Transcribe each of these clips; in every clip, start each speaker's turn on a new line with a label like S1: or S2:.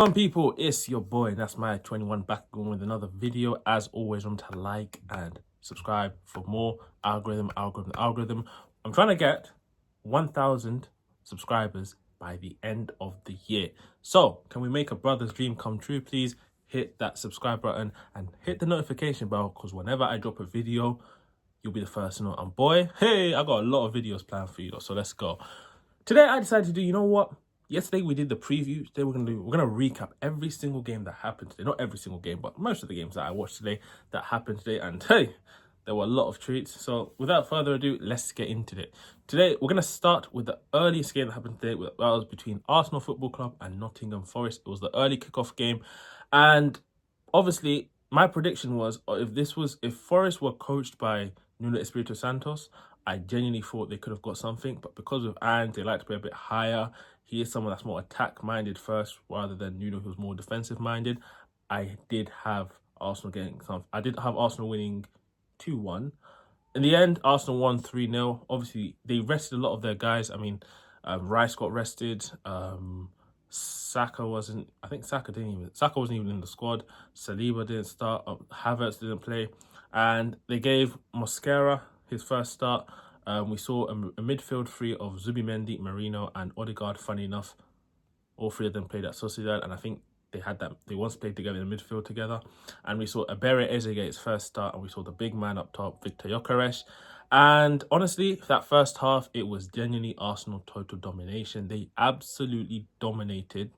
S1: On people, it's your boy, that's my 21 back again with another video. As always, remember to like and subscribe for more algorithm. I'm trying to get 1,000 subscribers by the end of the year. So, can we make a brother's dream come true? Please hit that subscribe button and hit the notification bell, because whenever I drop a video, you'll be the first to know. And boy, hey, I got a lot of videos planned for you, so let's go. Today I decided to do, you know what? Yesterday we did the preview. Today we're gonna recap every single game that happened today. Not every single game, but most of the games that I watched today that happened today. And hey, there were a lot of treats. So without further ado, let's get into it. Today we're gonna start with the earliest game that happened today. That was between Arsenal Football Club and Nottingham Forest. It was the early kickoff game, and obviously my prediction was if Forest were coached by Nuno Espirito Santos, I genuinely thought they could have got something, but because of Ange, they like to play a bit higher. He is someone that's more attack-minded first, rather than Nuno, who's more defensive-minded. I did have Arsenal getting some. I did have Arsenal winning 2-1. In the end, Arsenal won 3-0. Obviously, they rested a lot of their guys. I mean, Rice got rested. Saka wasn't. I think Saka wasn't even in the squad. Saliba didn't start. Havertz didn't play, and they gave Mosquera his first start. We saw a midfield three of Zubimendi, Marino, and Odegaard. Funny enough, all three of them played at Sociedad, and I think they once played together in the midfield together. And we saw Ebere Eze get his first start, and we saw the big man up top, Victor Gyökeres. And honestly, that first half, it was genuinely Arsenal total domination. They absolutely dominated.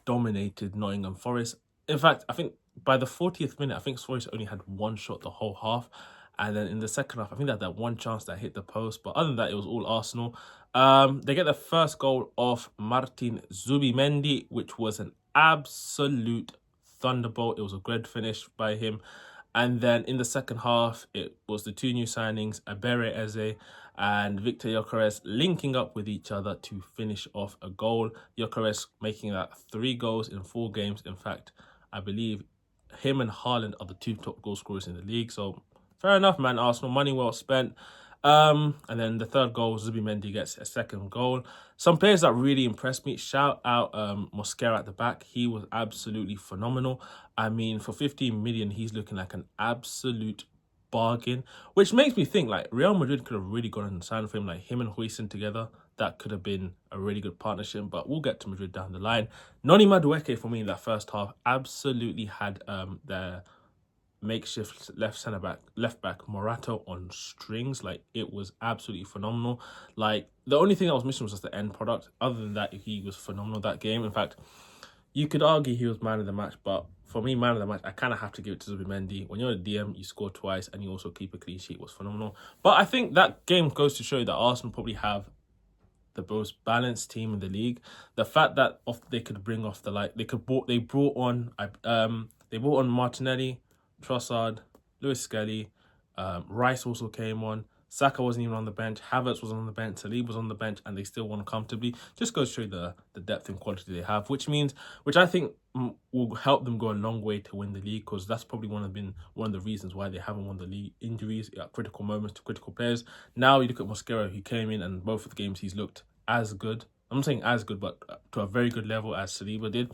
S1: Nottingham Forest. In fact, I think by the 40th minute, I think Forest only had one shot the whole half. And then in the second half, I think they had that one chance that hit the post. But other than that, it was all Arsenal. They get the first goal of Martin Zubimendi, which was an absolute thunderbolt. It was a great finish by him. And then in the second half, it was the two new signings, Ebere Eze and Victor Gyökeres, linking up with each other to finish off a goal. Gyökeres making that 3 goals in 4 games. In fact, I believe him and Haaland are the 2 top goal scorers in the league. So fair enough, man. Arsenal, money well spent. And then the third goal, Zubimendi gets a second goal. Some players that really impressed me. Shout out Mosquera at the back. He was absolutely phenomenal. I mean, for 15 million, he's looking like an absolute bargain, which makes me think like Real Madrid could have really gone and signed for him, like him and Huijsen together. That could have been a really good partnership, but we'll get to Madrid down the line. Noni Madueke, for me, in that first half, absolutely had their makeshift left back Morato on strings. Like, it was absolutely phenomenal. Like, the only thing that was missing was just the end product. Other than that, he was phenomenal that game. In fact, you could argue he was man of the match, but for me, man of the match, I kind of have to give it to Zubimendi. When you're a DM, you score twice and you also keep a clean sheet. It was phenomenal. But I think that game goes to show that Arsenal probably have the most balanced team in the league. The fact that they could bring off they brought on Martinelli, Trossard, Lewis Skelly, Rice also came on. Saka wasn't even on the bench. Havertz was on the bench. Saliba was on the bench, and they still won comfortably. Just goes to show the depth and quality they have, which I think will help them go a long way to win the league, because that's probably one of the reasons why they haven't won the league. Injuries at critical moments to critical players. Now you look at Mosquera, who came in, and both of the games he's looked as good. I'm not saying as good, but to a very good level as Saliba did.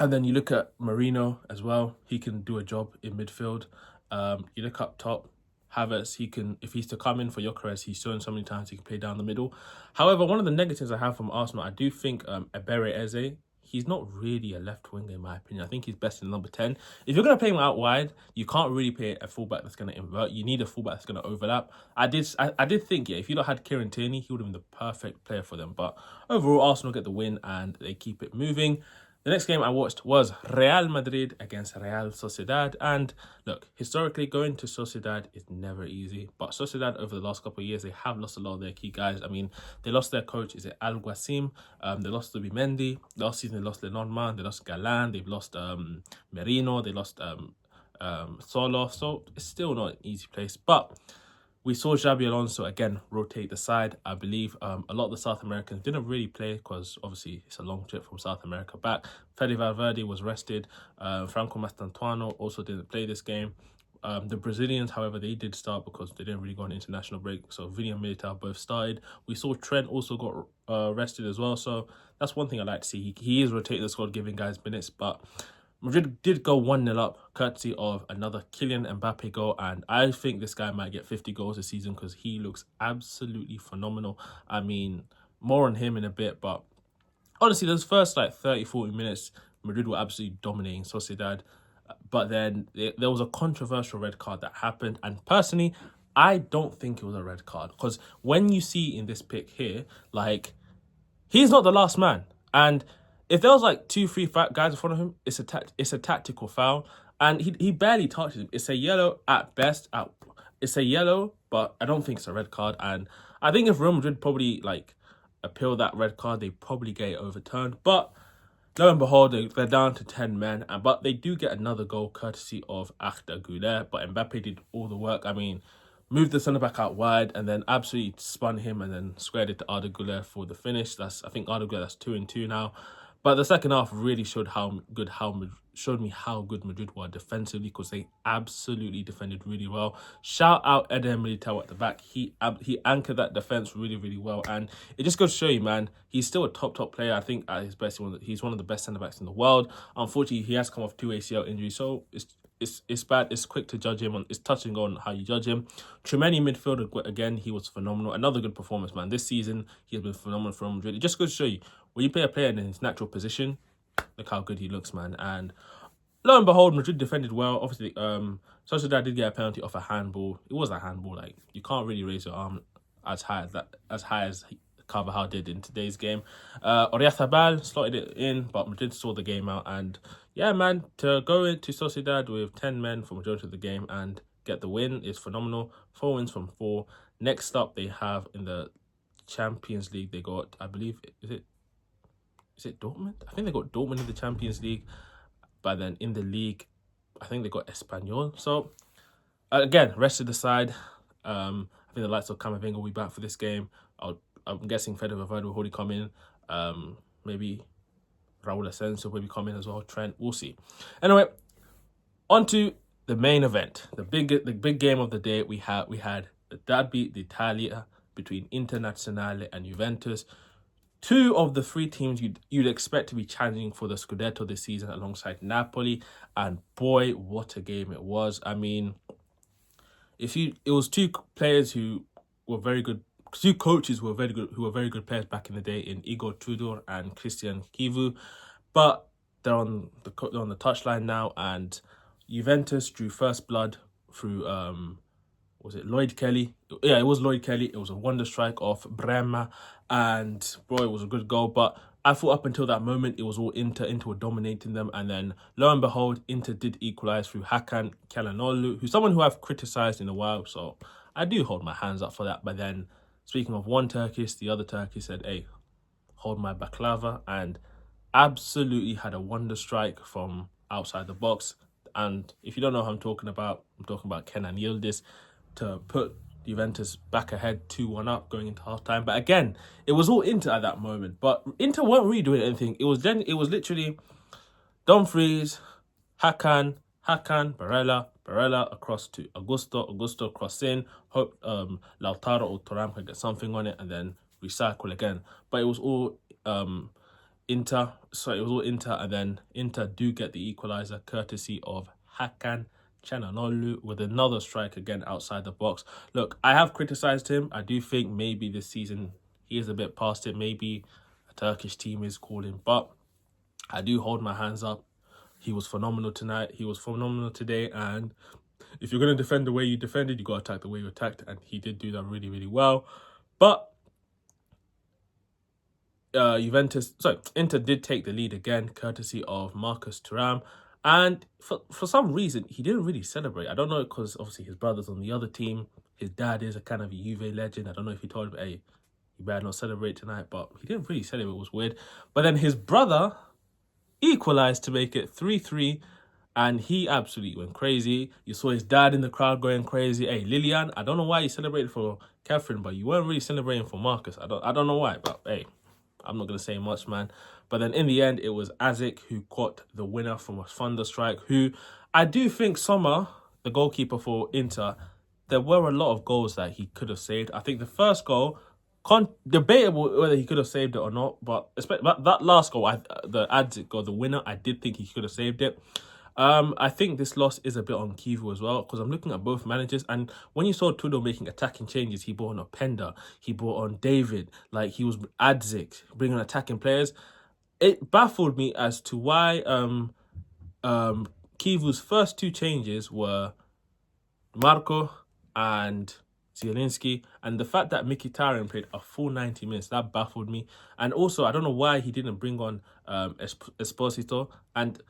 S1: And then you look at Marino as well. He can do a job in midfield. You look up top, Havertz, if he's to come in for Gyökeres, he's shown so many times he can play down the middle. However, one of the negatives I have from Arsenal, I do think Ebere Eze, he's not really a left winger in my opinion. I think he's best in number 10. If you're going to play him out wide, you can't really play a fullback that's going to invert. You need a fullback that's going to overlap. I did think, if you not had Kieran Tierney, he would have been the perfect player for them. But overall, Arsenal get the win and they keep it moving. The next game I watched was Real Madrid against Real Sociedad. And look, historically, going to Sociedad is never easy. But Sociedad, over the last couple of years, they have lost a lot of their key guys. I mean, they lost their coach, is it Alguacim? They lost Zubimendi. Last season, they lost Lenormand. They lost Galan. They've lost Merino. They lost Solo. So it's still not an easy place. But we saw Xabi Alonso again rotate the side. I believe a lot of the South Americans didn't really play because obviously it's a long trip from South America back. Fede Valverde was rested. Franco Mastantuano also didn't play this game. The Brazilians, however, they did start because they didn't really go on international break. So Vini and Militao both started. We saw Trent also got rested as well. So that's one thing I like to see. He is rotating the squad, giving guys minutes. But Madrid did go 1-0 up, courtesy of another Kylian Mbappe goal. And I think this guy might get 50 goals this season because he looks absolutely phenomenal. I mean, more on him in a bit. But honestly, those first like 30, 40 minutes, Madrid were absolutely dominating Sociedad. But then there was a controversial red card that happened. And personally, I don't think it was a red card. Because when you see in this pic here, like, he's not the last man. And if there was like 2, 3 guys in front of him, it's a tactical foul. And he barely touches him. It's a yellow at best. It's a yellow, but I don't think it's a red card. And I think if Real Madrid probably like appeal that red card, they probably get it overturned. But lo and behold, they're down to 10 men, but they do get another goal courtesy of Arda Güler. But Mbappe did all the work. I mean, moved the centre back out wide and then absolutely spun him and then squared it to Arda Güler for the finish. I think Arda Güler, that's 2-2 now. But the second half really showed me how good Madrid were defensively because they absolutely defended really well. Shout out Eder Militao at the back. He anchored that defense really, really well, and it just goes to show you, man, he's still a top player. I think at his best, he's one of the best centre backs in the world. Unfortunately, he has come off 2 ACL injuries, so it's bad. It's quick to judge him. It's touching on how you judge him. Tremendous midfielder again. He was phenomenal. Another good performance, man. This season he has been phenomenal for Madrid. It just goes to show you when you play a player in his natural position, look how good he looks, man. And lo and behold, Madrid defended well. Obviously, Sociedad did get a penalty off a handball. It was a handball. Like, you can't really raise your arm as high as Carvajal did in today's game. Oyarzabal slotted it in, but Madrid saw the game out. And yeah, man, to go into Sociedad with 10 men for majority of the game and get the win is phenomenal. 4 wins from 4. Next up, they have in the Champions League, they got, I believe, is it Dortmund? I think they got Dortmund in the Champions League. But then in the league, I think they got Espanyol. So, again, rest of the side. I think the likes of Camavinga will be back for this game. I'm guessing Fede Valverde will already come in. Maybe Raul Asensio will be coming as well. Trent, we'll see. Anyway, on to the main event. The big game of the day. We had the Derby d'Italia between Internazionale and Juventus. 2 of the 3 teams you'd expect to be challenging for the Scudetto this season alongside Napoli. And boy, what a game it was. I mean, it was 2 players who were very good, 2 coaches who were very good players back in the day in Igor Tudor and Christian Kivu. But they're on the touchline now, and Juventus drew first blood through was it Lloyd Kelly? Yeah, it was Lloyd Kelly. It was a wonder strike off Brema, and bro, it was a good goal. But I thought up until that moment, it was all Inter were dominating them. And then, lo and behold, Inter did equalise through Hakan Çalhanoğlu, who's someone who I've criticised in a while. So I do hold my hands up for that. But then, speaking of one Turkish, the other Turkish said, hey, hold my baklava. And absolutely had a wonder strike from outside the box. And if you don't know who I'm talking about Kenan Yildiz to put Juventus back ahead 2-1 up going into halftime. But again, it was all Inter at that moment. But Inter weren't really doing anything. It was literally Dumfries, Hakan, Barella across to Augusto cross in, hope Lautaro or Thuram could get something on it and then recycle again. But it was all Inter, and then Inter do get the equaliser courtesy of Hakan Çalhanoğlu with another strike again outside the box. Look, I have criticised him. I do think maybe this season he is a bit past it. Maybe a Turkish team is calling, but I do hold my hands up. He was phenomenal tonight. He was phenomenal today. And if you're going to defend the way you defended, you got to attack the way you attacked. And he did do that really, really well. But Inter did take the lead again, courtesy of Marcus Thuram. And for some reason, he didn't really celebrate. I don't know, because obviously his brother's on the other team. His dad is a kind of a Juve legend. I don't know if he told him, hey, you better not celebrate tonight. But he didn't really celebrate. It was weird. But then his brother equalised to make it 3-3. And he absolutely went crazy. You saw his dad in the crowd going crazy. Hey, Lilian, I don't know why you celebrated for Catherine, but you weren't really celebrating for Marcus. I don't know why, but hey, I'm not going to say much, man. But then in the end, it was Azik who caught the winner from a thunder strike, who I do think Sommer, the goalkeeper for Inter, there were a lot of goals that he could have saved. I think the first goal, debatable whether he could have saved it or not, but that last goal, the Adzik goal, the winner, I did think he could have saved it. I think this loss is a bit on Kivu as well, because I'm looking at both managers, and when you saw Tudor making attacking changes, he brought on Openda, he brought on David, like he was Adzik, bringing attacking players. It baffled me as to why Kivu's first two changes were Marco and Zielinski, and the fact that Mkhitaryan played a full 90 minutes, that baffled me. And also, I don't know why he didn't bring on Esposito. And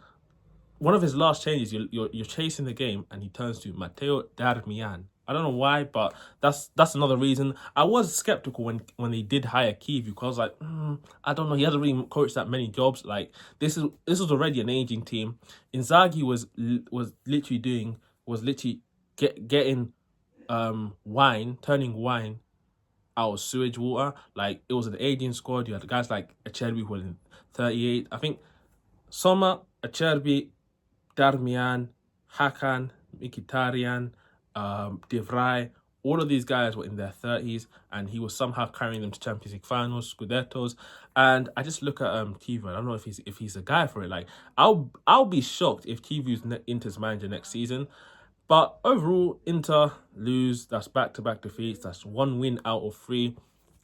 S1: one of his last changes, you're chasing the game, and he turns to Matteo Darmian. I don't know why, but that's another reason. I was skeptical when they did hire Kivu, because I was like, I don't know. He hasn't really coached that many jobs. Like this was already an aging team. Inzaghi was literally getting turning wine out of sewage water. Like it was an aging squad. You had guys like Acerbi who were in 38. I think Sommer, Acerbi, Darmian, Hakan, Mkhitaryan, De Vrij, all of these guys were in their 30s, and he was somehow carrying them to Champions League finals, Scudettos. And I just look at Kivu. I don't know if he's a guy for it. Like I'll be shocked if Kivu's Inter's manager next season. But overall, Inter lose. That's back-to-back defeats. That's 1 win out of 3.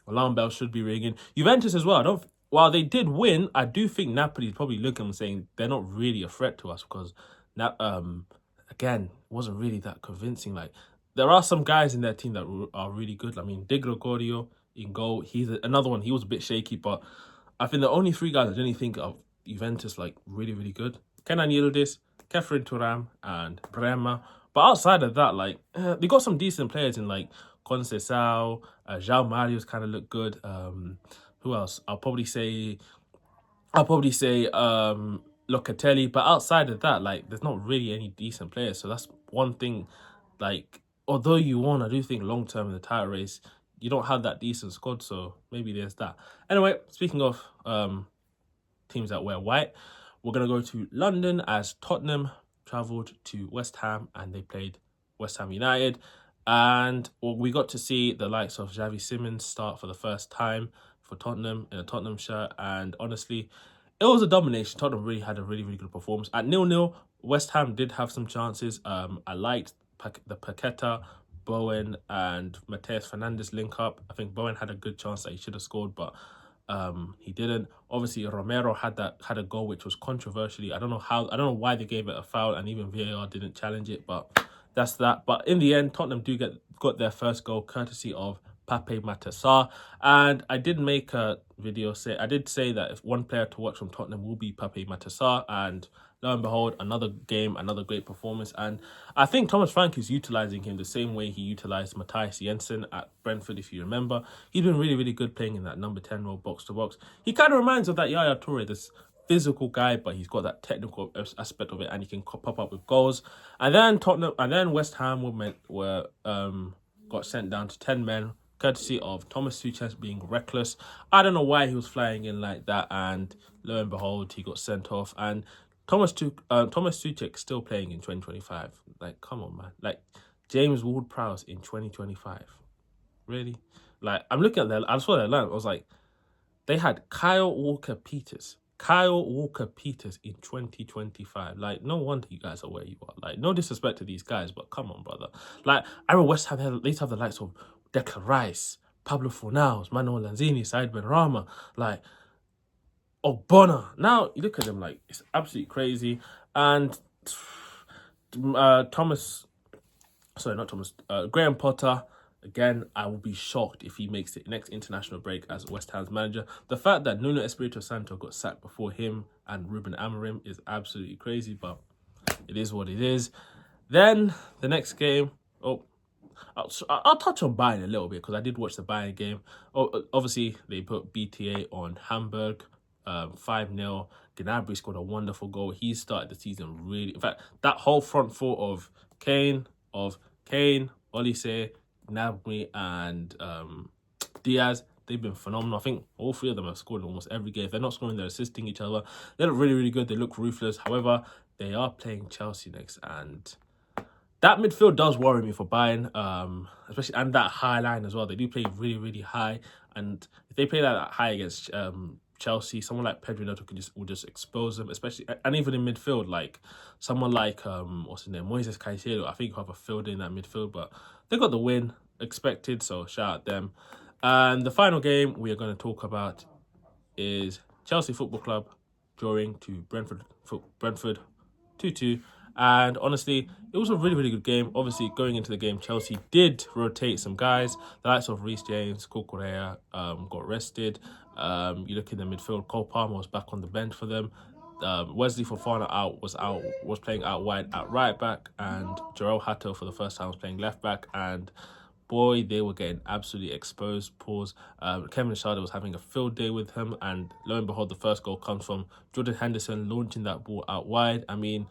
S1: Alarm bells should be ringing. Juventus as well. While they did win, I do think Napoli probably look at them saying they're not really a threat to us, because again, it wasn't really that convincing. Like there are some guys in their team that are really good. I mean, De Gregorio in goal. He's another one. He was a bit shaky, but I think the only 3 guys I didn't think of Juventus like really, really good: Kenan Yildiz, Kefren Turam, and Bremer. But outside of that, like they got some decent players in like Conceição, João Mario's kind of look good. Who else? I'll probably say Locatelli. But outside of that, like there's not really any decent players. So that's one thing. Like although I do think long term in the title race, you don't have that decent squad. So maybe there's that. Anyway, speaking of teams that wear white, we're gonna go to London as Tottenham travelled to West Ham and they played West Ham United. And we got to see the likes of Xavi Simons start for the first time for Tottenham in a Tottenham shirt. And honestly, it was a domination. Tottenham really had a really, really good performance. At 0-0, West Ham did have some chances. I liked the Paqueta, Bowen and Mateus Fernandes link up. I think Bowen had a good chance that he should have scored, but he didn't. Obviously, Romero had a goal which was controversially. I don't know why they gave it a foul, and even VAR didn't challenge it. But that's that. But in the end, Tottenham got their first goal courtesy of Pape Matar. And I did make a video I did say that if one player to watch from Tottenham will be Pape Matar, and lo and behold, another game, another great performance. And I think Thomas Frank is utilising him the same way he utilised Matthias Jensen at Brentford, if you remember. He's been really, really good playing in that number 10 role, box-to-box. He kind of reminds of that Yaya Toure, this physical guy, but he's got that technical aspect of it, and he can pop up with goals. And then West Ham got sent down to 10 men, courtesy of Thomas Tuchel being reckless. I don't know why he was flying in like that, and lo and behold, he got sent off. And Thomas Tuchel still playing in 2025. Like, come on, man. Like, James Ward-Prowse in 2025. Really? Like, I'm looking at I saw their lineup. I was like, they had Kyle Walker-Peters in 2025. Like, no wonder you guys are where you are. Like, no disrespect to these guys, but come on, brother. Like, I remember West Ham, they used to have the likes of Declan Rice, Pablo Fornals, Manuel Lanzini, Said Benrahma, like Ogbonna. Now you look at them, like it's absolutely crazy. And Graham Potter, again, I will be shocked if he makes it next international break as West Ham's manager. The fact that Nuno Espirito Santo got sacked before him and Ruben Amorim is absolutely crazy, but it is what it is. Then the next game, I'll touch on Bayern a little bit because I did watch the Bayern game. Obviously, they put BTA on Hamburg, 5-0. Gnabry scored a wonderful goal. He started the season really... In fact, that whole front four of Kane, Olise, Gnabry, and Diaz, they've been phenomenal. I think all 3 of them have scored in almost every game. If they're not scoring, they're assisting each other. They look really, really good. They look ruthless. However, they are playing Chelsea next, and that midfield does worry me for Bayern, especially, and that high line as well. They do play really, really high, and if they play that high against Chelsea, someone like Pedro Neto will just expose them, especially, and even in midfield, like someone like what's his name, Moises Caicedo. I think you have a field in that midfield, but they got the win expected, so shout out them. And the final game we are going to talk about is Chelsea Football Club drawing to Brentford 2-2. And honestly, it was a really, really good game. Obviously, going into the game, Chelsea did rotate some guys. The likes of Reece James, Cucurella got rested. You look in the midfield, Cole Palmer was back on the bench for them. Wesley Fofana was playing out wide at right back, and Jarell Hato for the first time was playing left back. And boy, they were getting absolutely exposed. Kevin Schade was having a field day with him, and lo and behold, the first goal comes from Jordan Henderson launching that ball out wide. I mean,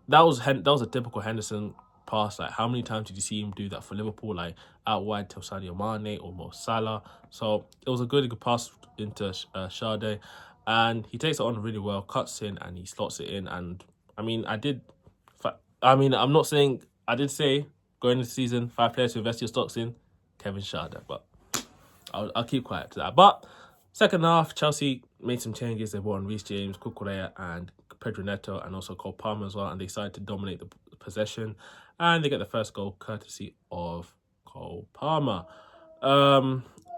S1: that was a typical Henderson pass. Like, how many times did you see him do that for Liverpool, like out wide to Sadio Mane or Mo Salah? So it was a good pass into Schade, and he takes it on really well, cuts in, and he slots it in. And I mean, I'm not saying, I did say going into the season, 5 players to invest your stocks in, Kevin Schade, but I'll keep quiet to that. But second half, Chelsea made some changes. They brought on Reece James, Cucurella, and Pedro Neto, and also Cole Palmer as well, and they decided to dominate the possession, and they get the first goal courtesy of Cole Palmer.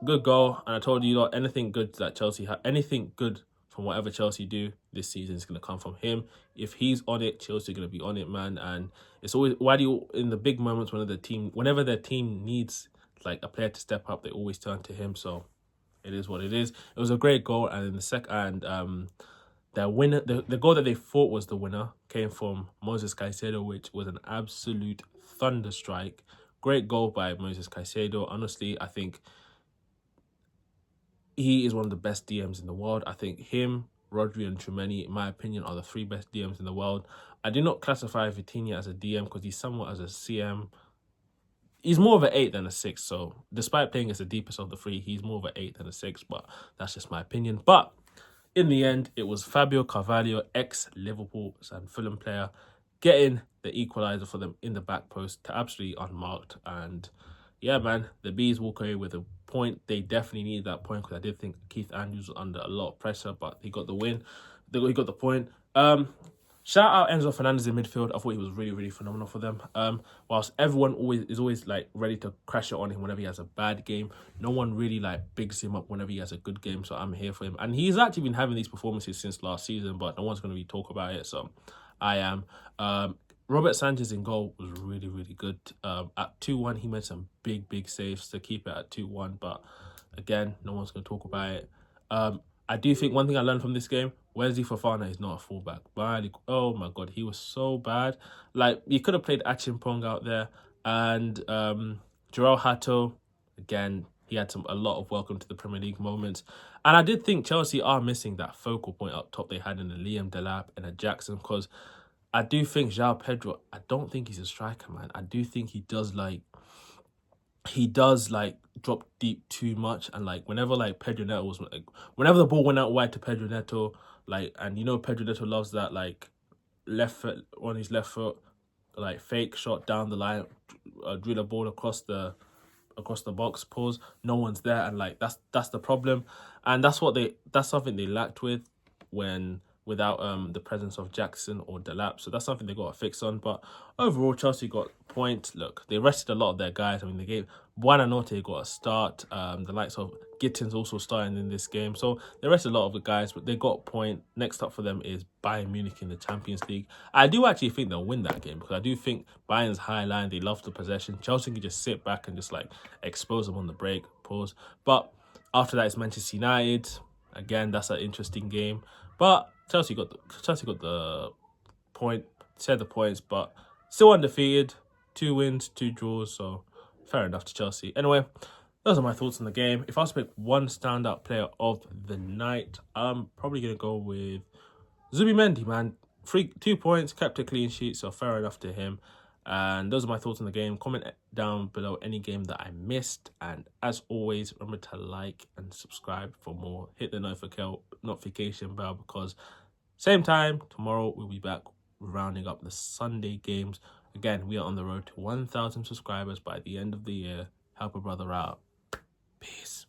S1: Good goal, and I told you, anything good that Chelsea anything good from whatever Chelsea do this season is going to come from him. If he's on it, Chelsea are going to be on it, man. And it's always, in the big moments whenever their team needs like a player to step up, they always turn to him. So it is what it is. It was a great goal, and in the second, the winner, the goal that they thought was the winner, came from Moises Caicedo, which was an absolute thunder strike. Great goal by Moises Caicedo. Honestly, I think he is one of the best DMs in the world. I think him, Rodri, and Tchouaméni, in my opinion, are the 3 best DMs in the world. I do not classify Vitinha as a DM because he's somewhat as a CM. He's more of an 8 than a 6. So despite playing as the deepest of the 3, he's more of an 8 than a 6. But that's just my opinion. But in the end, it was Fabio Carvalho, ex-Liverpool and Fulham player, getting the equaliser for them in the back post to absolutely unmarked. And yeah, man, the Bees walk away with a point. They definitely need that point because I did think Keith Andrews was under a lot of pressure, but he got the win. He got the point. Shout out Enzo Fernandez in midfield. I thought he was really, really phenomenal for them. Whilst everyone is always like ready to crash it on him whenever he has a bad game, no one really like bigs him up whenever he has a good game. So I'm here for him, and he's actually been having these performances since last season, but no one's going to be talk about it. So I am. Robert Sanchez in goal was really, really good. At 2-1, he made some big, big saves to keep it at 2-1, but again, no one's going to talk about it. I do think one thing I learned from this game, Wesley Fofana is not a fullback. Oh my God, he was so bad. Like, you could have played Achimpong out there. And Jarell Hato, again, he had a lot of welcome to the Premier League moments. And I did think Chelsea are missing that focal point up top they had in a Liam Delap and a Jackson, because I do think João Pedro, I don't think he's a striker, man. I do think he does drop deep too much, and like whenever like Pedro Neto was like, whenever the ball went out wide to Pedro Neto, like, and you know Pedro Neto loves that like left foot on his left foot, like fake shot down the line, drill a ball across the box, pause, no one's there, and like that's the problem, and that's something they lacked without the presence of Jackson or Delap. So that's something they got to fix on. But overall, Chelsea got points. Look, they rested a lot of their guys. I mean, they gave Buonanotte got a start. The likes of Gittins also starting in this game. So they rested a lot of the guys, but they got a point. Next up for them is Bayern Munich in the Champions League. I do actually think they'll win that game because I do think Bayern's high line, they love the possession. Chelsea can just sit back and just like expose them on the break, pause. But after that, it's Manchester United. Again, that's an interesting game. But Chelsea got the point, shared the points, but still undefeated. 2 wins, 2 draws, so fair enough to Chelsea. Anyway, those are my thoughts on the game. If I was to pick one standout player of the night, I'm probably going to go with Zubimendi, man. 2 points, kept a clean sheet, so fair enough to him. And those are my thoughts on the game. Comment down below any game that I missed. And as always, remember to like and subscribe for more. Hit the notification bell because same time tomorrow we'll be back rounding up the Sunday games. Again, we are on the road to 1,000 subscribers by the end of the year. Help a brother out. Peace.